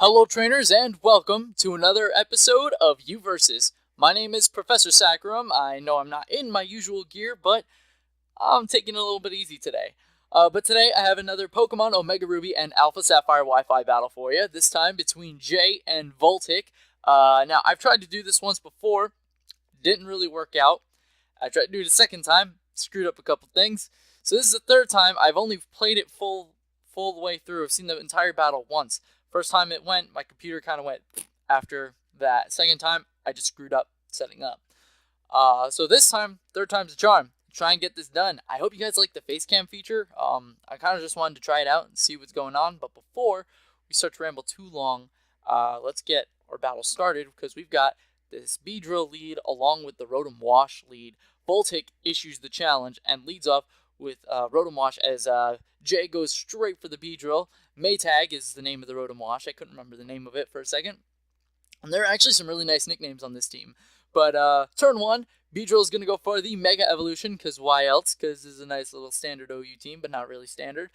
Hello trainers and welcome to another episode of You Versus. My name is Professor Saccharum. I know I'm not in my usual gear, but I'm taking it a little bit easy today. But today I have another Pokemon Omega Ruby and Alpha Sapphire Wi-Fi battle for you, this time between Jay and Voltic. Now, I've tried to do this once before, didn't really work out. I tried to do it a second time, screwed up a couple things. So this is the third time. I've only played it full the way through. I've seen the entire battle once. First time it went, my computer kind of went after that. Second time, I just screwed up setting up. So this time, third time's a charm. Try and get this done. I hope you guys like the face cam feature. I kind of just wanted to try it out and see what's going on. But before we start to ramble too long, let's get our battle started because we've got this Beedrill lead along with the Rotom Wash lead. Voltic issues the challenge and leads off with Rotom Wash as Jay goes straight for the Beedrill. Maytag is the name of the Rotom Wash. I couldn't remember the name of it for a second. And there are actually some really nice nicknames on this team. But turn one, Beedrill is going to go for the Mega Evolution, because why else? Because this is a nice little standard OU team, but not really standard.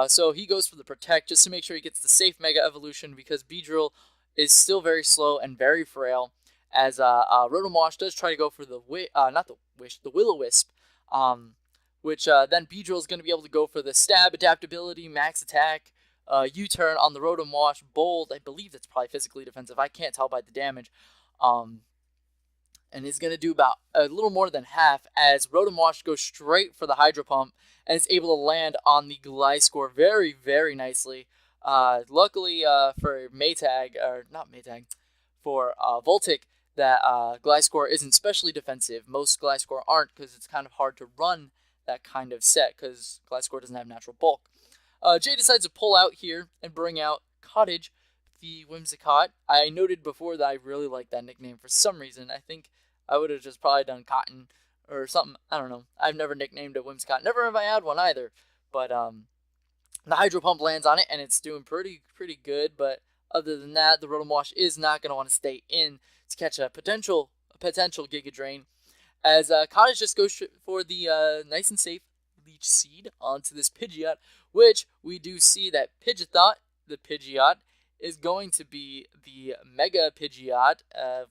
So he goes for the Protect just to make sure he gets the safe Mega Evolution, because Beedrill is still very slow and very frail. As Rotom Wash does try to go for the Will-O-Wisp, which then Beedrill is going to be able to go for the Stab, Adaptability, Max Attack, U-Turn on the Rotom Wash, Bold. I believe that's probably physically defensive. I can't tell by the damage. And he's going to do about a little more than half as Rotom Wash goes straight for the Hydro Pump and is able to land on the Gliscor very, very nicely. Luckily for for Voltic, that Gliscor isn't specially defensive. Most Gliscor aren't because it's kind of hard to run that kind of set because Gliscor doesn't have natural bulk. Jay decides to pull out here and bring out Cottage, the Whimsicott. I noted before that I really like that nickname for some reason. I think I would have just probably done Cotton or something. I don't know. I've never nicknamed a Whimsicott. Never have I had one either. But the Hydro Pump lands on it and it's doing pretty good. But other than that, the Rotom Wash is not going to want to stay in to catch a potential Giga Drain. As Cottage just goes for the nice and safe Leech Seed onto this Pidgeot, which we do see that the Pidgeot, is going to be the Mega Pidgeot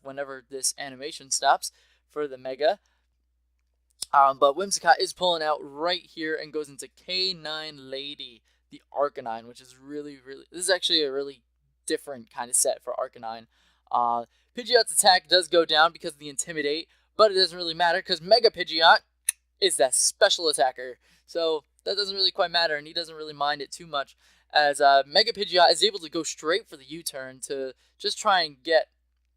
whenever this animation stops for the Mega. But Whimsicott is pulling out right here and goes into K9 Lady, the Arcanine, which is really, this is actually a really different kind of set for Arcanine. Pidgeot's attack does go down because of the Intimidate, but it doesn't really matter because Mega Pidgeot is that special attacker. So that doesn't really quite matter, and he doesn't really mind it too much. As Mega Pidgeot is able to go straight for the U-turn to just try and get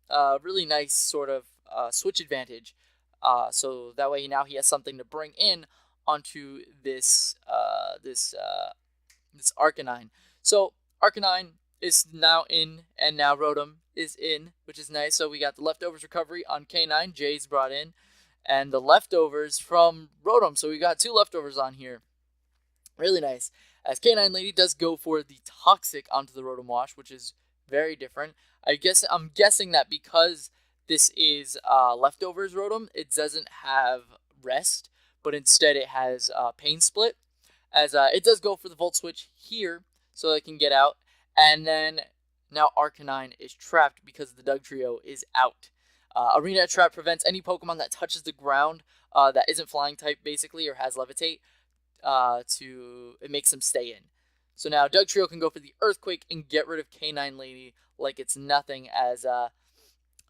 a really nice sort of switch advantage. So that way now he has something to bring in onto this Arcanine. So Arcanine is now in, and now Rotom is in, which is nice. So we got the Leftovers recovery on K9, Jay's brought in, and the Leftovers from Rotom. So we got two Leftovers on here. Really nice. As K9 Lady does go for the Toxic onto the Rotom Wash, which is very different. I'm guessing that because this is Leftovers Rotom, it doesn't have Rest, but instead it has Pain Split. As it does go for the Volt Switch here, so it can get out. And then now Arcanine is trapped because the Dugtrio is out. Arena Trap prevents any Pokemon that touches the ground that isn't Flying type, basically, or has Levitate. It makes them stay in. So now Dugtrio can go for the Earthquake and get rid of K9 Lady like it's nothing, as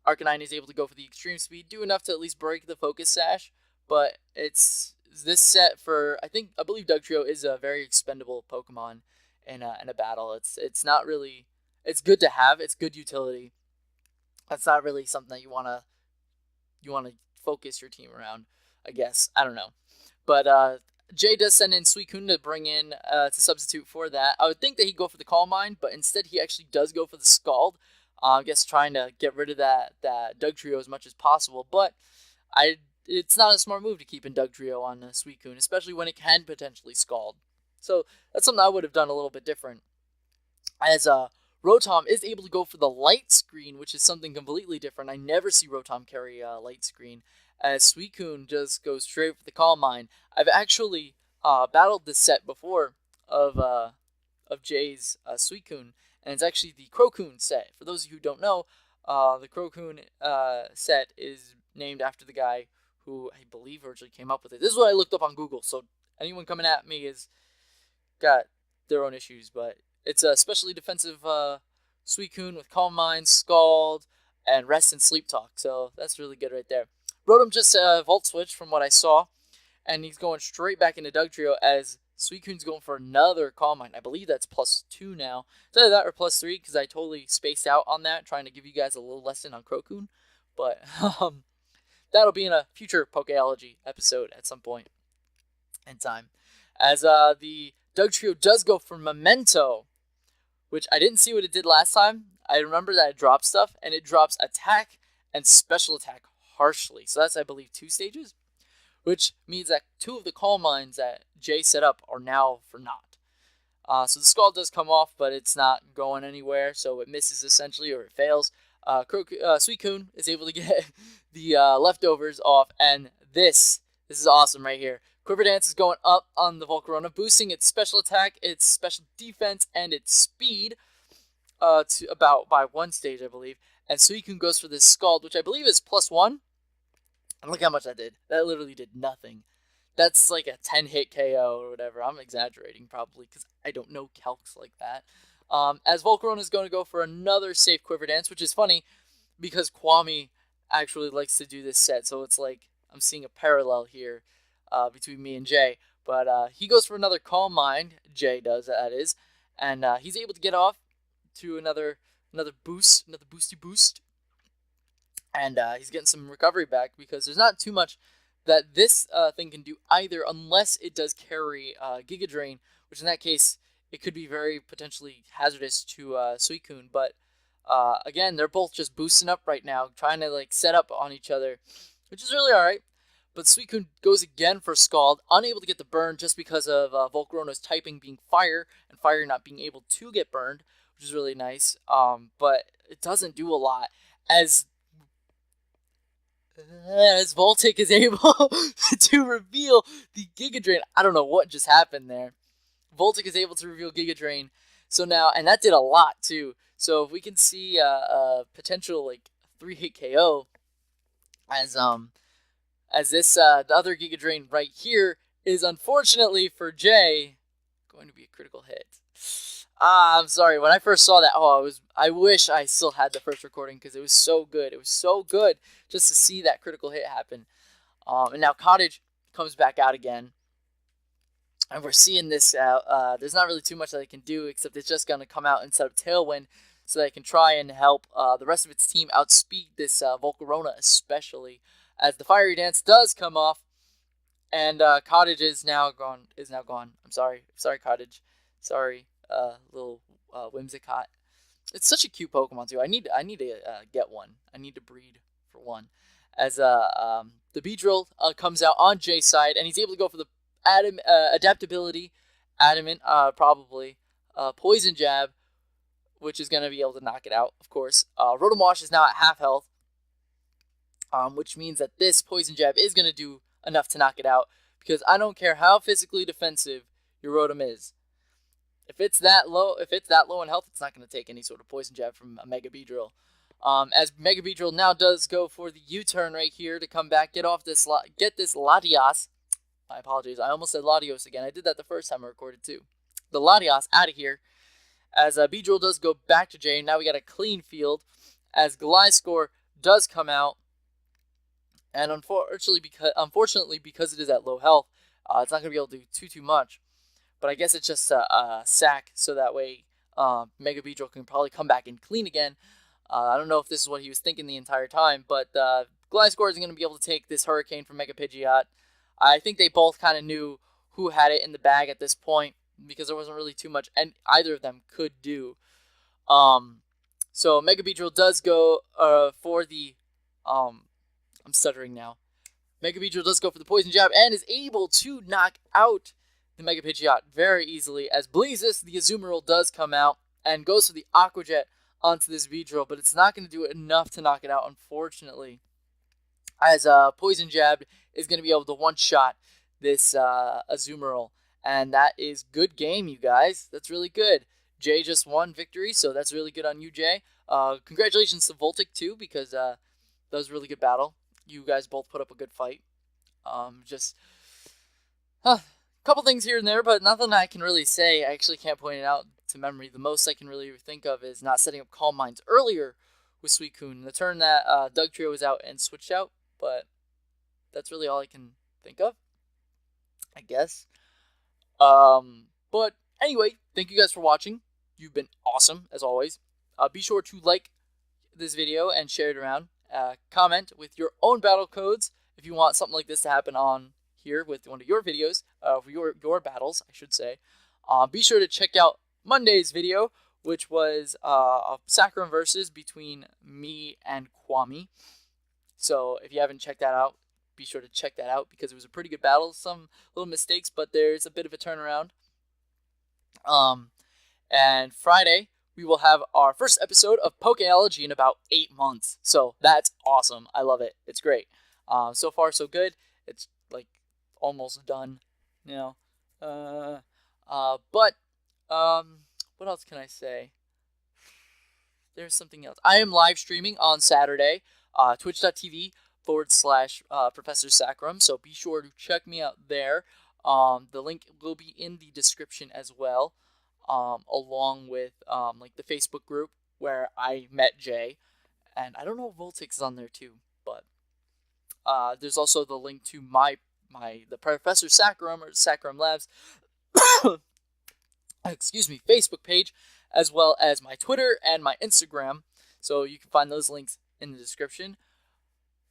Arcanine is able to go for the Extreme Speed, do enough to at least break the Focus Sash, but it's this set for, I believe Dugtrio is a very expendable Pokemon in a battle. It's not really, it's good to have, it's good utility. That's not really something that you want to focus your team around, I guess. I don't know. But Jay does send in Suicune to bring in to substitute for that. I would think that he'd go for the Calm Mind, but instead he actually does go for the Scald. I guess trying to get rid of that Dugtrio as much as possible. But it's not a smart move to keep in Dugtrio on Suicune, especially when it can potentially Scald. So that's something I would have done a little bit different. As Rotom is able to go for the Light Screen, which is something completely different. I never see Rotom carry Light Screen. As Suicune just goes straight for the Calm Mind. I've actually battled this set before of Jay's Suicune, and it's actually the Crocoon set. For those of you who don't know, the Crocoon set is named after the guy who I believe originally came up with it. This is what I looked up on Google, so anyone coming at me has got their own issues, but it's a specially defensive Suicune with Calm Mind, Scald, and Rest and Sleep Talk, so that's really good right there. Rotom just Volt Switch from what I saw, and he's going straight back into Dugtrio as Suicune's going for another Calm Mind. I believe that's +2 now. It's either that or +3 because I totally spaced out on that, trying to give you guys a little lesson on Crocoon. But that'll be in a future Pokeology episode at some point in time. As the Dugtrio does go for Memento, which I didn't see what it did last time. I remember that it dropped stuff, and it drops attack and special attack harshly. So that's, I believe, 2 stages, which means that 2 of the Calm Minds that Jay set up are now for naught. So the Scald does come off, but it's not going anywhere, so it misses essentially, or it fails. Suicune is able to get the leftovers off, and this is awesome right here. Quiver Dance is going up on the Volcarona, boosting its special attack, its special defense, and its speed to about by 1 stage, I believe. And Suicune goes for this Scald, which I believe is +1. And look how much that did. That literally did nothing. That's like a 10-hit KO or whatever. I'm exaggerating probably because I don't know calcs like that. As Volcarona is going to go for another safe Quiver Dance, which is funny because Kwame actually likes to do this set. So it's like I'm seeing a parallel here between me and Jay. But he goes for another Calm Mind. Jay does, that is. And he's able to get off to another boost, another boosty boost. And he's getting some recovery back because there's not too much that this thing can do either unless it does carry Giga Drain, which in that case, it could be very potentially hazardous to Suicune. But again, they're both just boosting up right now, trying to like set up on each other, which is really alright. But Suicune goes again for Scald, unable to get the burn just because of Volcarona's typing being Fire, and Fire not being able to get burned, which is really nice. But it doesn't do a lot, as Voltic is able to reveal the Giga Drain. I don't know what just happened there. Voltic is able to reveal Giga Drain. So now, and that did a lot too. So if we can see a potential like 3-hit KO as this the other Giga Drain right here is unfortunately for Jay going to be a critical hit. I'm sorry. When I first saw that, I wish I still had the first recording because it was so good. It was so good just to see that critical hit happen. And now Cottage comes back out again. And we're seeing this. There's not really too much that they can do, except it's just going to come out and set up Tailwind so they can try and help the rest of its team outspeed this Volcarona, especially. As the Fiery Dance does come off. And Cottage is now gone. I'm sorry. Cottage. Sorry. Little Whimsicott. It's such a cute Pokemon too. I need to get one. I need to breed for one. As the Beedrill comes out on Jay's side, and he's able to go for the adaptability, Adamant, probably Poison Jab, which is going to be able to knock it out. Of course, Rotom Wash is now at half health, which means that this Poison Jab is going to do enough to knock it out. Because I don't care how physically defensive your Rotom is. If it's that low in health, it's not going to take any sort of Poison Jab from a Mega Beedrill. As Mega Beedrill now does go for the U-turn right here to come back, get this Latias. My apologies, I almost said Latios again. I did that the first time I recorded too. The Latias out of here. As Beedrill does go back to Jay, now we got a clean field. As Gliscor does come out. And unfortunately, because it is at low health, it's not going to be able to do too much. But I guess it's just a sack, so that way Mega Beedrill can probably come back and clean again. I don't know if this is what he was thinking the entire time, but Gliscor isn't going to be able to take this Hurricane from Mega Pidgeot. I think they both kind of knew who had it in the bag at this point, because there wasn't really too much and either of them could do. So Mega Beedrill does go for the... I'm stuttering now. Mega Beedrill does go for the Poison Jab and is able to knock out the Mega Pidgeot very easily, as Blazus, the Azumarill, does come out and goes for the Aqua Jet onto this Beedrill, but it's not going to do enough to knock it out, unfortunately. As Poison Jab is going to be able to one-shot this Azumarill, and that is good game, you guys. That's really good. Jay just won victory, so that's really good on you, Jay. Congratulations to Voltic, too, because that was a really good battle. You guys both put up a good fight. Just a couple things here and there, but nothing I can really say. I actually can't point it out to memory. The most I can really think of is not setting up Calm Minds earlier with Suicune. The turn that Doug Trio was out and switched out, but that's really all I can think of, I guess. But anyway, thank you guys for watching. You've been awesome, as always. Be sure to like this video and share it around. Comment with your own battle codes if you want something like this to happen on here with one of your videos, for your battles, I should say. Be sure to check out Monday's video, which was a Saccharum versus between me and Kwame. So if you haven't checked that out, be sure to check that out because it was a pretty good battle. Some little mistakes, but there's a bit of a turnaround. And Friday, we will have our first episode of Pokeology in about 8 months. So that's awesome. I love it. It's great. So far, so good. It's like almost done, you know. But what else can I say? There's something else. I am live streaming on Saturday, twitch.tv/Professor Saccharum. So be sure to check me out there. The link will be in the description as well, along with like the Facebook group where I met Jay, and I don't know if Voltic is on there too, but there's also the link to the Professor Saccharum or Saccharum Labs Facebook page, as well as my Twitter and my Instagram. So you can find those links in the description.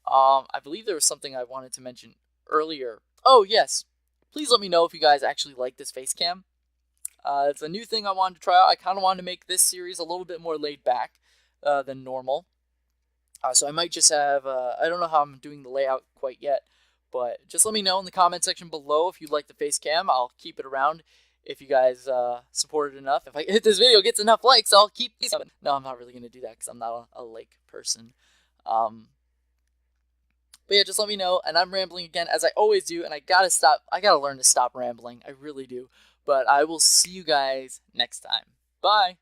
I believe there was something I wanted to mention earlier. Oh, yes. Please let me know if you guys actually like this face cam. It's a new thing I wanted to try out. I kind of wanted to make this series a little bit more laid back than normal. So I might just have, I don't know how I'm doing the layout quite yet, but just let me know in the comment section below if you like the face cam. I'll keep it around if you guys support it enough. If this video gets enough likes, I'll keep these up. No, I'm not really going to do that because I'm not a like person. But yeah, just let me know. And I'm rambling again, as I always do, and I gotta stop. I gotta learn to stop rambling. I really do. But I will see you guys next time. Bye.